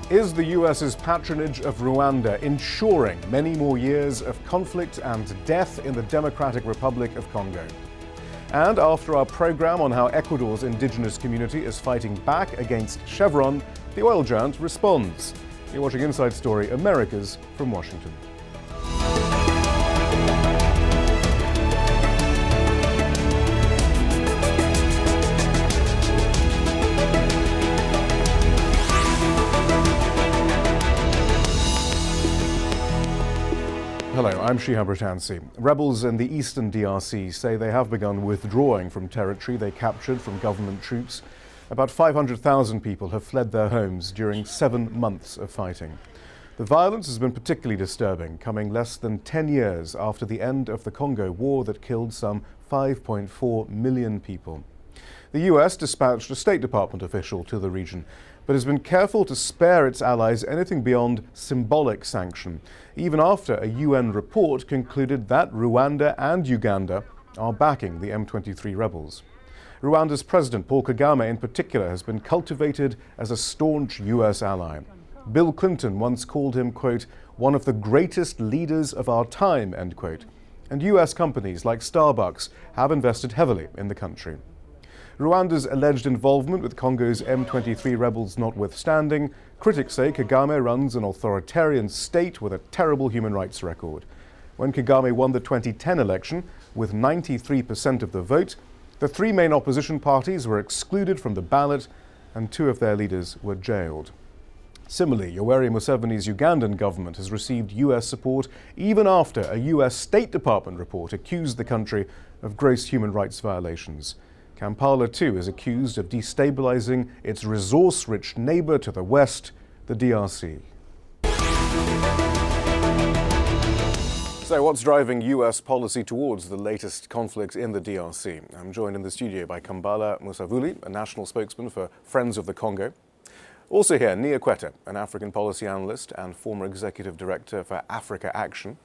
Is the US's patronage of Rwanda ensuring many more years of conflict and death in the Democratic Republic of Congo? And after our program on how Ecuador's indigenous community is fighting back against Chevron, the oil giant responds. You're watching Inside Story Americas from Washington. Hello, I'm Shihab Ratansi. Rebels in the eastern DRC say they have begun withdrawing from territory they captured from government troops. About 500,000 people have fled their homes during 7 months of fighting. The violence has been particularly disturbing, coming less than 10 years after the end of the Congo War that killed some 5.4 million people. The US dispatched a State Department official to the region, but has been careful to spare its allies anything beyond symbolic sanction, even after a UN report concluded that Rwanda and Uganda are backing the M23 rebels. Rwanda's President Paul Kagame in particular has been cultivated as a staunch US ally. Bill Clinton once called him, quote, one of the greatest leaders of our time, end quote. And US companies like Starbucks have invested heavily in the country. Rwanda's alleged involvement with Congo's M23 rebels notwithstanding, critics say Kagame runs an authoritarian state with a terrible human rights record. When Kagame won the 2010 election with 93% of the vote, the three main opposition parties were excluded from the ballot and 2 of their leaders were jailed. Similarly, Yoweri Museveni's Ugandan government has received US support even after a US State Department report accused the country of gross human rights violations. Kampala, too, is accused of destabilizing its resource-rich neighbor to the west, the DRC. So what's driving US policy towards the latest conflict in the DRC? I'm joined in the studio by Kambala Musavuli, a national spokesman for Friends of the Congo. Also here, Nia Quetta, an African policy analyst and former executive director for Africa Action.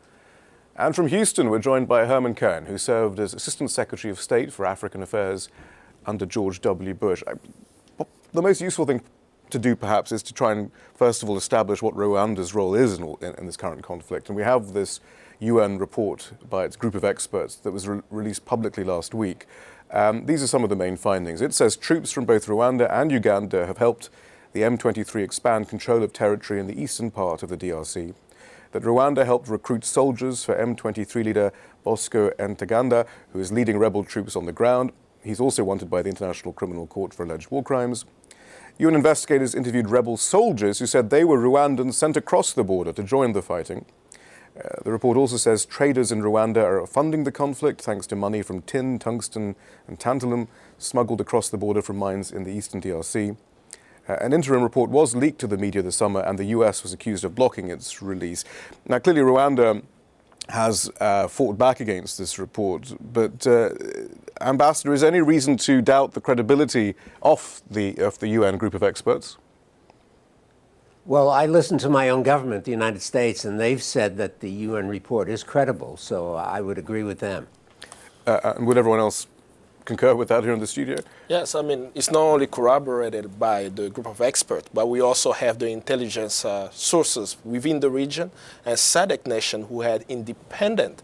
And from Houston, we're joined by Herman Cohen, who served as Assistant Secretary of State for African Affairs under George W. Bush. The most useful thing to do, perhaps, is to try and, first of all, establish what Rwanda's role is in this current conflict. And we have this UN report by its group of experts that was released publicly last week. These are some of the main findings. It says troops from both Rwanda and Uganda have helped the M23 expand control of territory in the eastern part of the DRC. That Rwanda helped recruit soldiers for M23 leader Bosco Ntaganda, who is leading rebel troops on the ground. He's also wanted by the International Criminal Court for alleged war crimes. UN investigators interviewed rebel soldiers who said they were Rwandans sent across the border to join the fighting. The report also says traders in Rwanda are funding the conflict thanks to money from tin, tungsten and tantalum smuggled across the border from mines in the eastern DRC. An interim report was leaked to the media this summer and the US was accused of blocking its release. Now, clearly Rwanda has fought back against this report, but Ambassador, is there any reason to doubt the credibility of the UN group of experts? Well, I listened to my own government, the United States, and they've said that the UN report is credible, so I would agree with them. And would everyone else concur with that here in the studio? Yes, I mean, it's not only corroborated by the group of experts, but we also have the intelligence sources within the region and SADC nation who had independent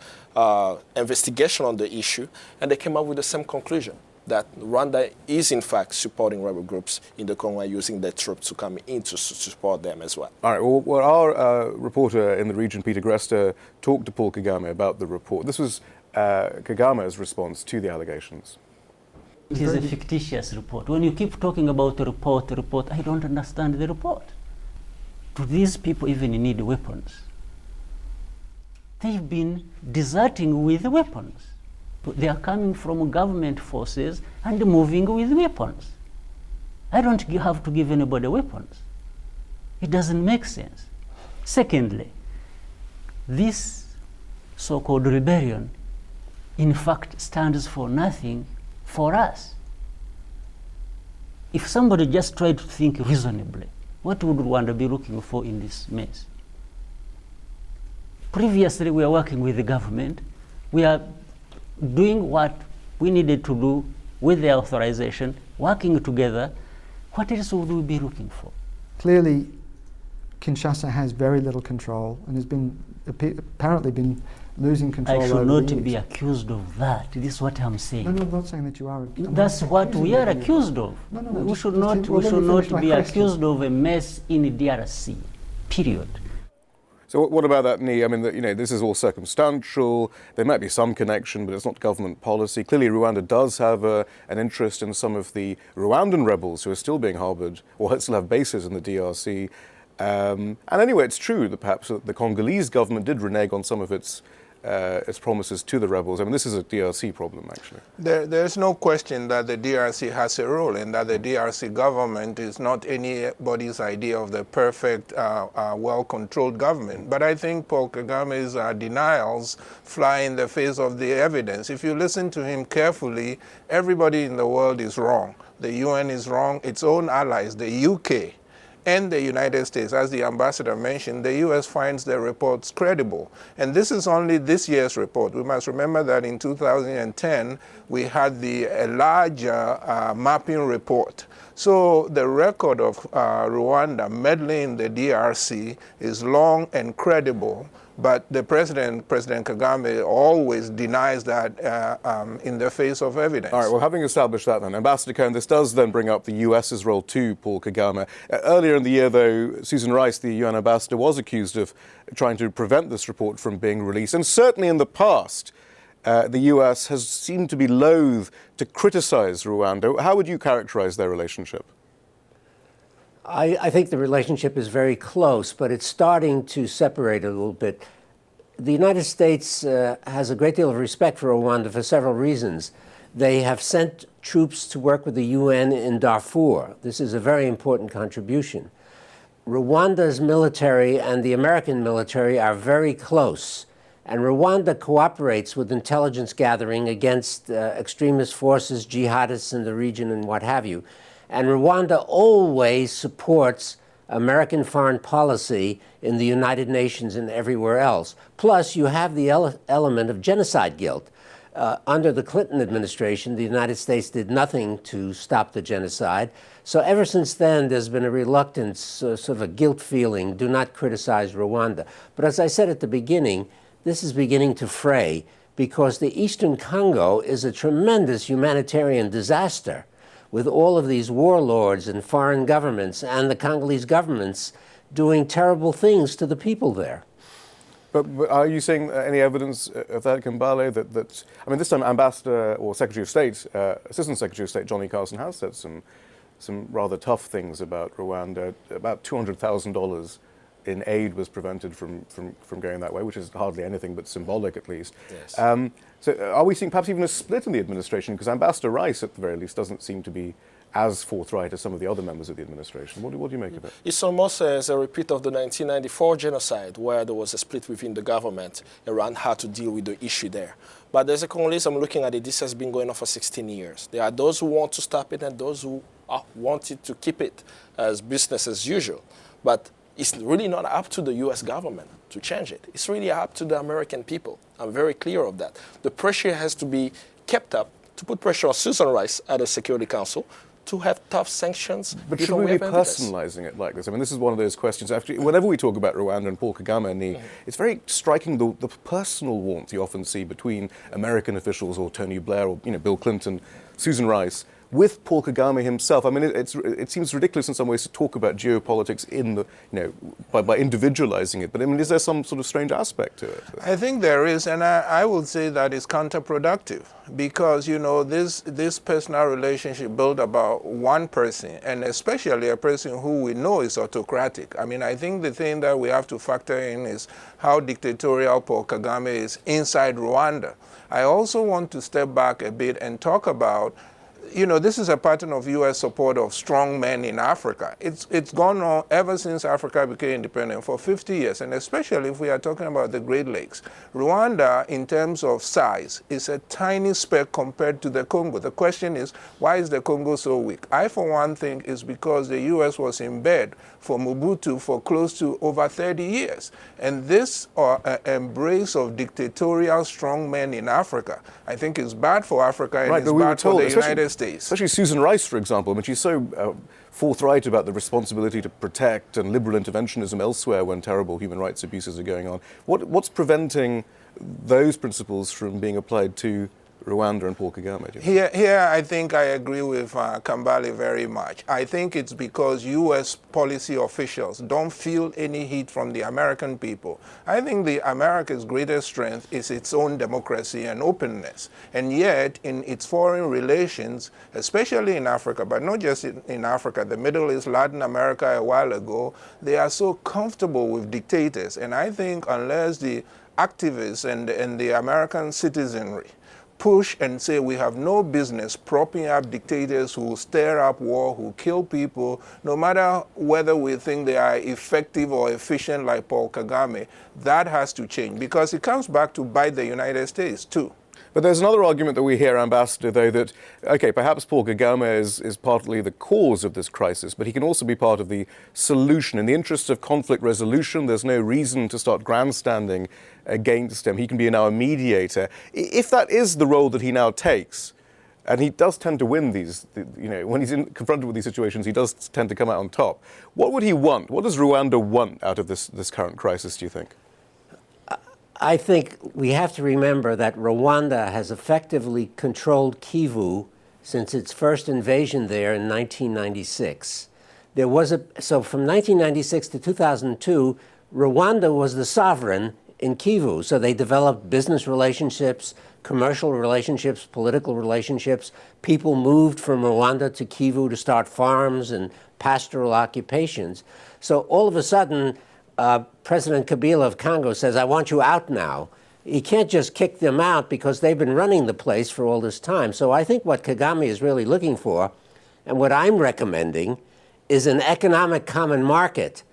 investigation on the issue, and they came up with the same conclusion, that Rwanda is in fact supporting rebel groups in the Congo and using their troops to come in to support them as well. All right, well our reporter in the region, Peter Grester, talked to Paul Kagame about the report. This was Kagame's response to the allegations. It is a fictitious report. When you keep talking about the report, I don't understand the report. Do these people even need weapons? They've been deserting with weapons. They are coming from government forces and moving with weapons. I don't have to give anybody weapons. It doesn't make sense. Secondly, this so-called rebellion, in fact, stands for nothing for us. If somebody just tried to think reasonably, what would Rwanda be looking for in this mess? Previously, we are working with the government. We are doing what we needed to do with the authorization, working together. What else would we be looking for? Clearly, Kinshasa has very little control and has been apparently been losing control. I should over not the years. be accused of that. This is what I'm saying. No, I'm not saying that you are. That's what we are accused of. No, We just- should just not, let we me should finish not my be question. accused of a mess in DRC. Period. So what about that knee? I mean, this is all circumstantial. There might be some connection, but it's not government policy. Clearly, Rwanda does have an interest in some of the Rwandan rebels who are still being harbored or still have bases in the DRC. And anyway, it's true that perhaps the Congolese government did renege on some of its promises to the rebels. I mean, this is a DRC problem, actually. There's no question that the DRC has a role and that the DRC government is not anybody's idea of the perfect, well-controlled government. But I think Paul Kagame's denials fly in the face of the evidence. If you listen to him carefully, everybody in the world is wrong. The UN is wrong, its own allies, the UK, and the United States. As the ambassador mentioned, the US finds their reports credible. And this is only this year's report. We must remember that in 2010, we had the larger mapping report. So the record of Rwanda meddling in the DRC is long and credible. But the President Kagame, always denies that in the face of evidence. All right, well, having established that then, Ambassador Cohen, this does then bring up the US's role too, Paul Kagame. Earlier in the year, though, Susan Rice, the UN ambassador, was accused of trying to prevent this report from being released. And certainly in the past, the US has seemed to be loath to criticize Rwanda. How would you characterize their relationship? I think the relationship is very close, but it's starting to separate a little bit. The United States has a great deal of respect for Rwanda for several reasons. They have sent troops to work with the UN in Darfur. This is a very important contribution. Rwanda's military and the American military are very close, and Rwanda cooperates with intelligence gathering against extremist forces, jihadists in the region, and what have you. And Rwanda always supports American foreign policy in the United Nations and everywhere else. Plus, you have the element of genocide guilt. Under the Clinton administration, the United States did nothing to stop the genocide. So ever since then, there's been a reluctance, sort of a guilt feeling, do not criticize Rwanda. But as I said at the beginning, this is beginning to fray because the Eastern Congo is a tremendous humanitarian disaster, with all of these warlords and foreign governments and the Congolese governments doing terrible things to the people there. But are you seeing any evidence of that, Kambale, that I mean, this time Ambassador or Secretary of State, Assistant Secretary of State Johnny Carson has said some rather tough things about Rwanda. About $200,000 in aid was prevented from going that way, which is hardly anything but symbolic, at least. Yes. So are we seeing perhaps even a split in the administration? Because Ambassador Rice, at the very least, doesn't seem to be as forthright as some of the other members of the administration. What do you make of it? It's almost as a repeat of the 1994 genocide, where there was a split within the government around how to deal with the issue there. But as a Congolese, I'm looking at it, this has been going on for 16 years. There are those who want to stop it and those who wanted to keep it as business as usual. But it's really not up to the US government to change it. It's really up to the American people. I'm very clear of that. The pressure has to be kept up to put pressure on Susan Rice at the Security Council to have tough sanctions. But should we be personalizing it like this? I mean, this is one of those questions. Actually, whenever we talk about Rwanda and Paul Kagame, it's very striking the personal warmth you often see between American officials or Tony Blair or Bill Clinton, Susan Rice, with Paul Kagame himself. I mean, it seems ridiculous in some ways to talk about geopolitics in the by individualizing it. But I mean, is there some sort of strange aspect to it? I think there is, and I would say that it's counterproductive because this personal relationship built about one person, and especially a person who we know is autocratic. I mean, I think the thing that we have to factor in is how dictatorial Paul Kagame is inside Rwanda. I also want to step back a bit and talk about, this is a pattern of U.S. support of strong men in Africa. It's gone on ever since Africa became independent for 50 years, and especially if we are talking about the Great Lakes. Rwanda, in terms of size, is a tiny speck compared to the Congo. The question is, why is the Congo so weak? I, for one, think it's because the U.S. was in bed for Mobutu for close to over 30 years. And this embrace of dictatorial strong men in Africa, I think is bad for Africa and it's bad for the United States. States. Especially Susan Rice, for example. I mean, she's so forthright about the responsibility to protect and liberal interventionism elsewhere when terrible human rights abuses are going on. What's preventing those principles from being applied to Rwanda and Paul Kagame? Here, I think I agree with Kambale very much. I think it's because U.S. policy officials don't feel any heat from the American people. I think America's greatest strength is its own democracy and openness. And yet, in its foreign relations, especially in Africa, but not just in Africa, the Middle East, Latin America a while ago, they are so comfortable with dictators. And I think unless the activists and the American citizenry push and say we have no business propping up dictators who stir up war, who kill people, no matter whether we think they are effective or efficient like Paul Kagame, that has to change because it comes back to bite the United States too. But there's another argument that we hear, Ambassador, though, that, okay, perhaps Paul Kagame is partly the cause of this crisis, but he can also be part of the solution. In the interests of conflict resolution, there's no reason to start grandstanding against him. He can be now a mediator. If that is the role that he now takes, and he does tend to win these, when he's confronted with these situations, he does tend to come out on top. What would he want? What does Rwanda want out of this current crisis, do you think? I think we have to remember that Rwanda has effectively controlled Kivu since its first invasion there in 1996. So from 1996 to 2002, Rwanda was the sovereign in Kivu. So they developed business relationships, commercial relationships, political relationships. People moved from Rwanda to Kivu to start farms and pastoral occupations. So all of a sudden, President Kabila of Congo says, I want you out now. He can't just kick them out because they've been running the place for all this time. So I think what Kagame is really looking for, and what I'm recommending, is an economic common market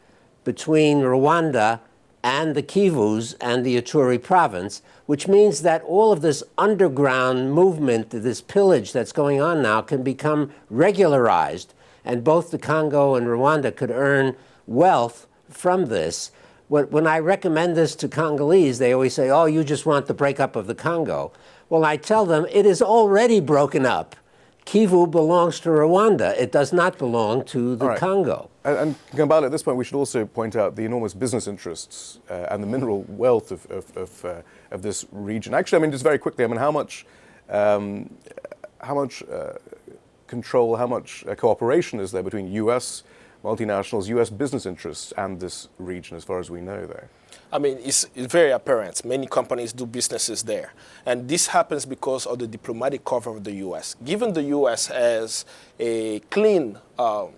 between Rwanda and the Kivus and the Ituri province, which means that all of this underground movement, this pillage that's going on now, can become regularized, and both the Congo and Rwanda could earn wealth from this. When I recommend this to Congolese, they always say, oh, you just want the breakup of the Congo. Well, I tell them it is already broken up. Kivu belongs to Rwanda. It does not belong to the Congo. And Kambale, at this point, we should also point out the enormous business interests and the mineral wealth of this region. Actually, I mean, just very quickly, I mean, how much control, how much cooperation is there between U.S. multinationals, U.S. business interests, and this region, as far as we know, there? I mean, it's very apparent. Many companies do businesses there. And this happens because of the diplomatic cover of the U.S. Given the U.S. has a clean, or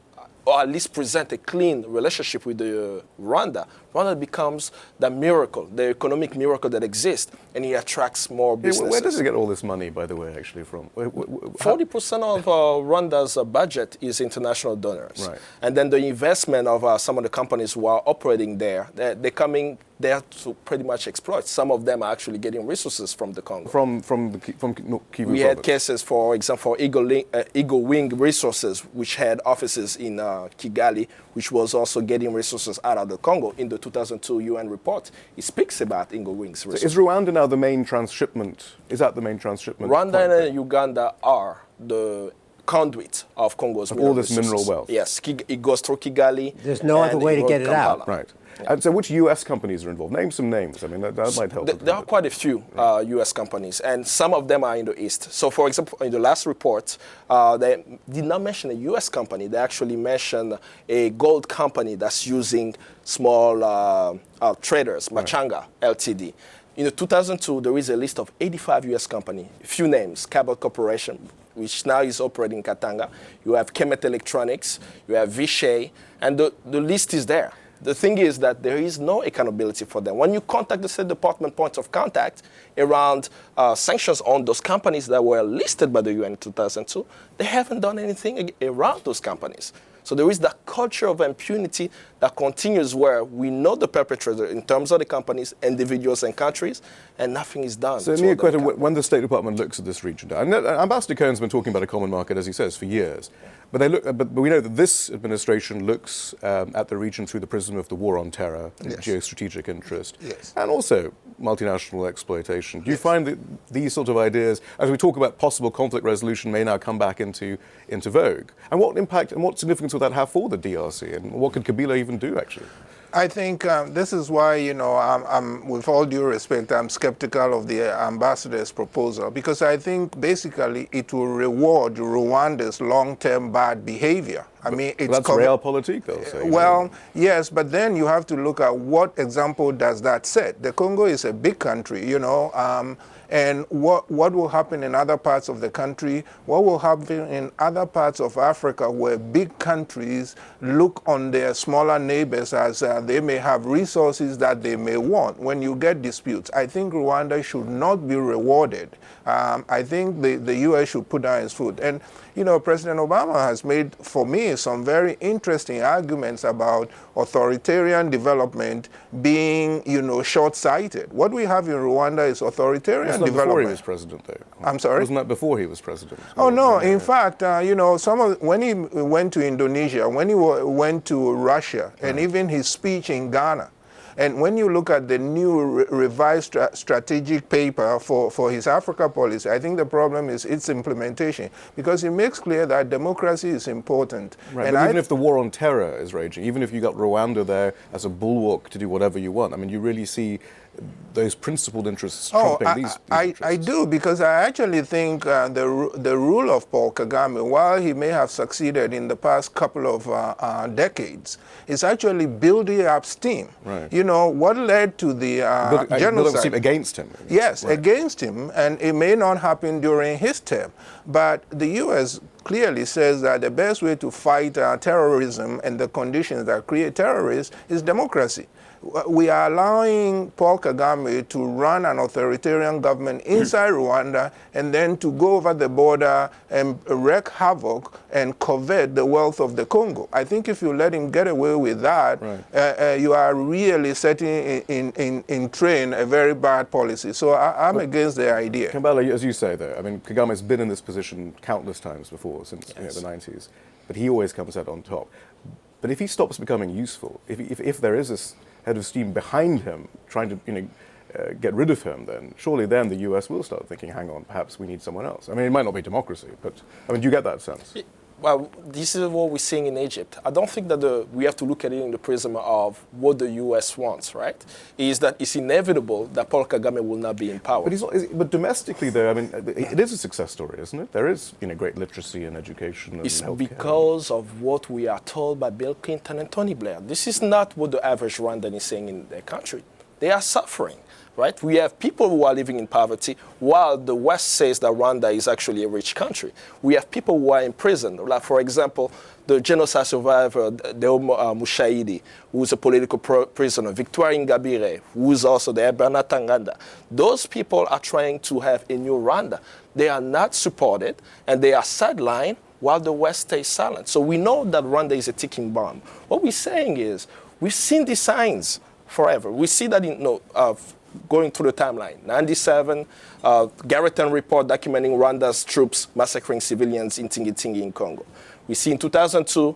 at least present a clean relationship with Rwanda, Rwanda becomes the miracle, the economic miracle that exists, and it attracts more businesses. Where does it get all this money, by the way, actually, from? 40% of Rwanda's budget is international donors. Right. And then the investment of some of the companies who are operating there, they're coming there to pretty much exploit. Some of them are actually getting resources from the Congo. From Kivu We had cases, for example, for Eagle Wing Resources, which had offices in Kigali, which was also getting resources out of the Congo. In the 2002 UN report, it speaks about Eagle Wing's resources. So is Rwanda now the main transshipment? Is that the main transshipment? Rwanda and Uganda are the conduit of Congo's all this mineral wealth. Yes, it goes through Kigali. There's no other way to get it out. Right. Yeah. And so which U.S. companies are involved? Name some names. I mean, that might help. There are quite a few U.S. companies, and some of them are in the East. So, for example, in the last report, they did not mention a U.S. company. They actually mentioned a gold company that's using small traders, Machanga Ltd. In 2002, there is a list of 85 U.S. companies, a few names, Cabot Corporation, which now is operating in Katanga. You have Kemet Electronics, you have Vishay, and the list is there. The thing is that there is no accountability for them. When you contact the State Department points of contact around sanctions on those companies that were listed by the UN in 2002, they haven't done anything around those companies. So there is that culture of impunity that continues where we know the perpetrator in terms of the companies, individuals, and countries, and nothing is done. So, Niakweta, when the State Department looks at this region, and Ambassador Cohen's been talking about a common market, as he says, for years. But we know that this administration looks at the region through the prism of the war on terror, and geostrategic interest, and also multinational exploitation. Do you find that these sort of ideas, as we talk about possible conflict resolution, may now come back into vogue? And what impact and what significance will that have for the DRC? And what could Kabila even do, actually? I think this is why, I'm, with all due respect, I'm skeptical of the ambassador's proposal, because I think basically it will reward Rwanda's long-term bad behavior. I mean, it's that's realpolitik, they'll say. Well, yes, but then you have to look at what example does that set. The Congo is a big country, and what will happen in other parts of the country, what will happen in other parts of Africa where big countries look on their smaller neighbors as they may have resources that they may want when you get disputes. I think Rwanda should not be rewarded. I think the U.S. should put down its foot. And, President Obama has made, for me, some very interesting arguments about authoritarian development being, short-sighted. What we have in Rwanda is authoritarian development. Before he was president, though? I'm sorry? Wasn't that before he was president? Oh, no. In fact, when he went to Indonesia, when he went to Russia, and even his speech in Ghana, and when you look at the new revised strategic paper for his Africa policy, I think the problem is its implementation, because it makes clear that democracy is important. Right, and even if the war on terror is raging, even if you got Rwanda there as a bulwark to do whatever you want, I mean, you really see those principled interests trumping these interests. I do, because I actually think the rule of Paul Kagame, while he may have succeeded in the past couple of decades, is actually building up steam. Right. What led to the genocide? Steam against him. Yes, right. Against him, and it may not happen during his term. But the U.S. clearly says that the best way to fight terrorism and the conditions that create terrorists is democracy. We are allowing Paul Kagame to run an authoritarian government inside Rwanda and then to go over the border and wreak havoc and covet the wealth of the Congo. I think if you let him get away with that, right, you are really setting in train a very bad policy. So I'm against the idea. Kambala, as you say, though, I mean, Kagame's been in this position countless times before, since the 90s, but he always comes out on top. But if he stops becoming useful, if there is this head of steam behind him trying to get rid of him, then surely then the US will start thinking, hang on, perhaps we need someone else. I mean, it might not be democracy, but I mean, do you get that sense? Well, this is what we're seeing in Egypt. I don't think that we have to look at it in the prism of what the U.S. wants, right? Is that it's inevitable that Paul Kagame will not be in power. But, but domestically, though, I mean, it is a success story, isn't it? There is, great literacy and education and it's healthcare. Because of what we are told by Bill Clinton and Tony Blair. This is not what the average Rwandan is saying in their country. They are suffering. Right? We have people who are living in poverty, while the West says that Rwanda is actually a rich country. We have people who are in prison. Like, for example, the genocide survivor, Deo Mushahidi, who is a political prisoner, Victoire Ingabire, who is also there, Bernard Tanganda. Those people are trying to have a new Rwanda. They are not supported, and they are sidelined while the West stays silent. So we know that Rwanda is a ticking bomb. What we're saying is, we've seen these signs forever. We see that going through the timeline. 97, Garrison report documenting Rwanda's troops massacring civilians in Tingi in Congo. We see in 2002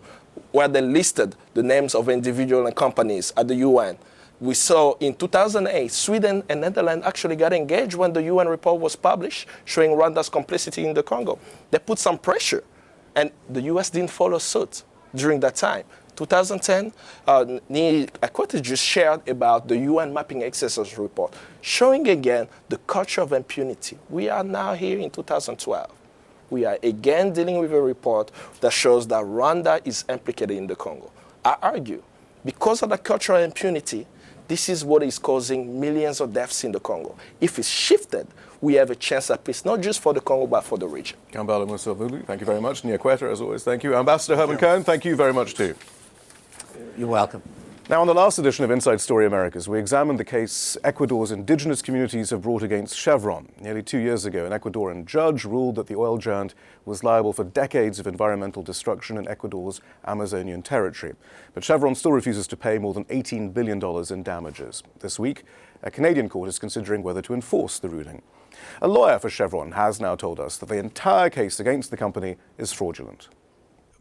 where they listed the names of individuals and companies at the UN. We saw in 2008, Sweden and Netherlands actually got engaged when the UN report was published, showing Rwanda's complicity in the Congo. They put some pressure, and the US didn't follow suit during that time. 2010, Niakweta just shared about the UN mapping exercise report, showing again the culture of impunity. We are now here in 2012. We are again dealing with a report that shows that Rwanda is implicated in the Congo. I argue, because of the culture of impunity, this is what is causing millions of deaths in the Congo. If it's shifted, we have a chance at peace, not just for the Congo, but for the region. Kambala Musavuli, thank you very much. Niakweta, as always, thank you. Ambassador Herman Cohen, thank you very much too. You're welcome. Now, on the last edition of Inside Story Americas, we examined the case Ecuador's indigenous communities have brought against Chevron. Nearly 2 years ago, an Ecuadorian judge ruled that the oil giant was liable for decades of environmental destruction in Ecuador's Amazonian territory. But Chevron still refuses to pay more than $18 billion in damages. This week, a Canadian court is considering whether to enforce the ruling. A lawyer for Chevron has now told us that the entire case against the company is fraudulent.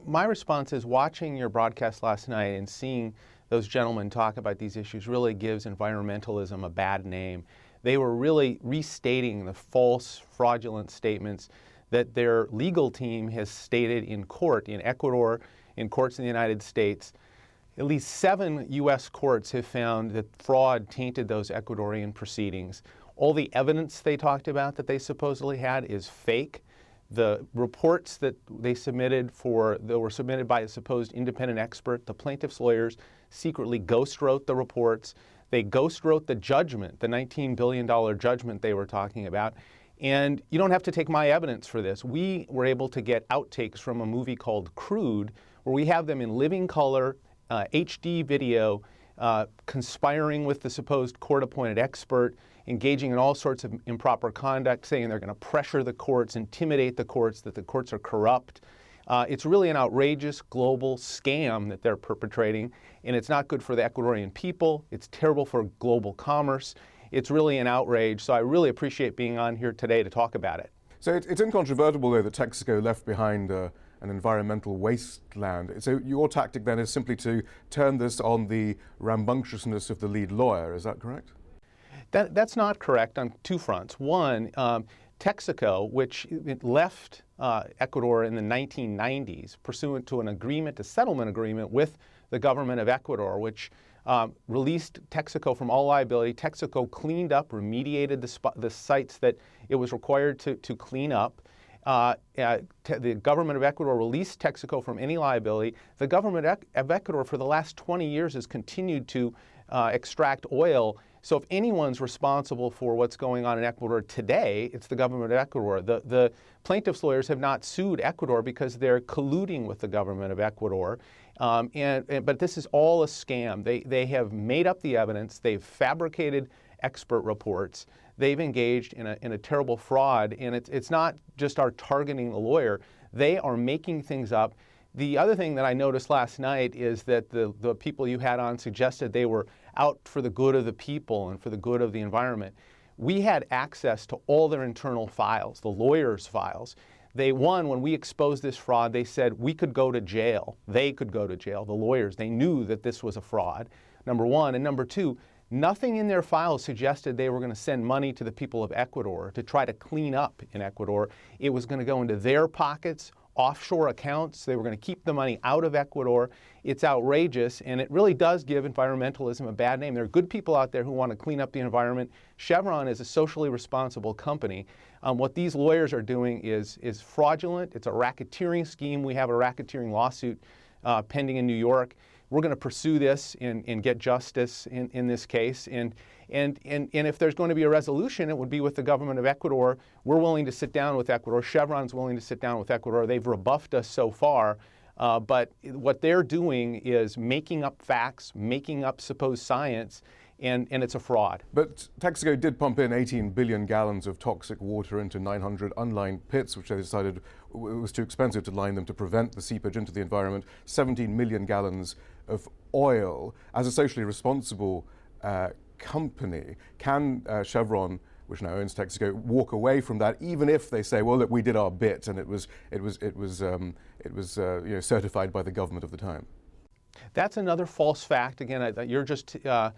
My response is watching your broadcast last night and seeing those gentlemen talk about these issues really gives environmentalism a bad name. They were really restating the false, fraudulent statements that their legal team has stated in court in Ecuador, in courts in the United States. At least 7 U.S. courts have found that fraud tainted those Ecuadorian proceedings. All the evidence they talked about that they supposedly had is fake. The reports that they submitted that were submitted by a supposed independent expert, the plaintiff's lawyers secretly ghost wrote the reports. They ghost wrote the judgment, the $19 billion judgment they were talking about. And you don't have to take my evidence for this. We were able to get outtakes from a movie called Crude, where we have them in living color, HD video, conspiring with the supposed court-appointed expert, engaging in all sorts of improper conduct, saying they're going to pressure the courts, intimidate the courts, that the courts are corrupt. It's really an outrageous global scam that they're perpetrating, and it's not good for the Ecuadorian people. It's terrible for global commerce. It's really an outrage, so I really appreciate being on here today to talk about it. So it's incontrovertible, though, that Texaco left behind an environmental wasteland. So your tactic then is simply to turn this on the rambunctiousness of the lead lawyer, is that correct? That's not correct on 2 fronts. One, Texaco, which left Ecuador in the 1990s pursuant to a settlement agreement with the government of Ecuador, which released Texaco from all liability. Texaco cleaned up, remediated the sites that it was required to clean up. The government of Ecuador released Texaco from any liability. The government of Ecuador for the last 20 years has continued to extract oil. So if anyone's responsible for what's going on in Ecuador today, it's the government of Ecuador. The plaintiffs' lawyers have not sued Ecuador because they're colluding with the government of Ecuador. But this is all a scam. They have made up the evidence. They've fabricated expert reports. They've engaged in a terrible fraud. And it's not just our targeting the lawyer. They are making things up. The other thing that I noticed last night is that the people you had on suggested they were out for the good of the people and for the good of the environment. We had access to all their internal files, the lawyers' files. When we exposed this fraud, they said we could go to jail. They could go to jail, the lawyers. They knew that this was a fraud, number one. And number two, nothing in their files suggested they were going to send money to the people of Ecuador to try to clean up in Ecuador. It was going to go into their pockets, offshore accounts. They were going to keep the money out of Ecuador. It's outrageous, and it really does give environmentalism a bad name. There are good people out there who want to clean up the environment. Chevron is a socially responsible company. What these lawyers are doing is fraudulent. It's a racketeering scheme. We have a racketeering lawsuit pending in New York. We're going to pursue this and get justice in this case. And if there's going to be a resolution, it would be with the government of Ecuador. We're willing to sit down with Ecuador. Chevron's willing to sit down with Ecuador. They've rebuffed us so far. But what they're doing is making up facts, making up supposed science, and it's a fraud. But Texaco did pump in 18 billion gallons of toxic water into 900 unlined pits, which they decided it was too expensive to line them to prevent the seepage into the environment. 17 million gallons of oil. As a socially responsible company, can Chevron, which now owns Texaco, walk away from that, even if they say, well, look, we did our bit and it was certified by the government of the time? That's another false fact. Again, you're just, I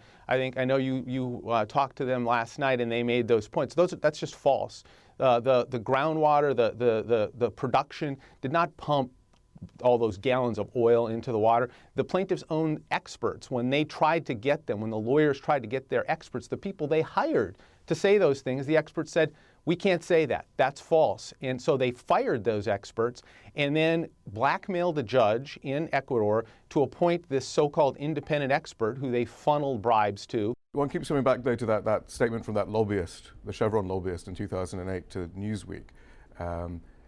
know you talked to them last night and they made those points. That's just false. The groundwater, the production did not pump all those gallons of oil into the water. The plaintiffs' own experts, when they tried to get them, when the lawyers tried to get their experts, the people they hired to say those things, the experts said, we can't say that. That's false. And so they fired those experts and then blackmailed a judge in Ecuador to appoint this so-called independent expert who they funneled bribes to. One keeps coming back, though, to that statement from that lobbyist, the Chevron lobbyist in 2008 to Newsweek.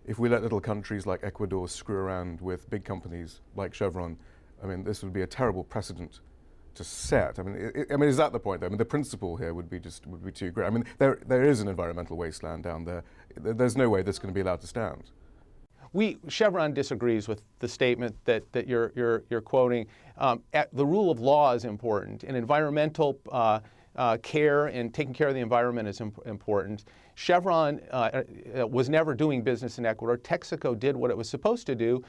If we let little countries like Ecuador screw around with big companies like Chevron, I mean, this would be a terrible precedent set. I mean, is that the point? Though? I mean, the principle here would be too great. I mean, there is an environmental wasteland down there. There's no way this is going to be allowed to stand. Chevron disagrees with the statement that you're quoting. The rule of law is important, and environmental care and taking care of the environment is important. Chevron was never doing business in Ecuador. Texaco did what it was supposed to do.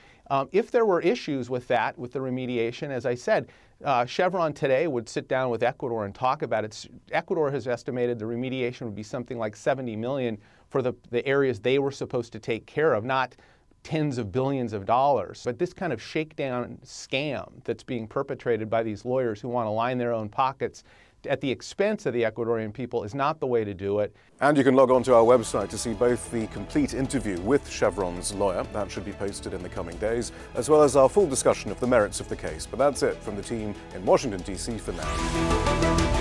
If there were issues with that, with the remediation, as I said, Chevron today would sit down with Ecuador and talk about it. Ecuador has estimated the remediation would be something like $70 million for the areas they were supposed to take care of, not tens of billions of dollars. But this kind of shakedown scam that's being perpetrated by these lawyers who want to line their own pockets at the expense of the Ecuadorian people is not the way to do it. And you can log on to our website to see both the complete interview with Chevron's lawyer, that should be posted in the coming days, as well as our full discussion of the merits of the case. But that's it from the team in Washington, D.C. for now.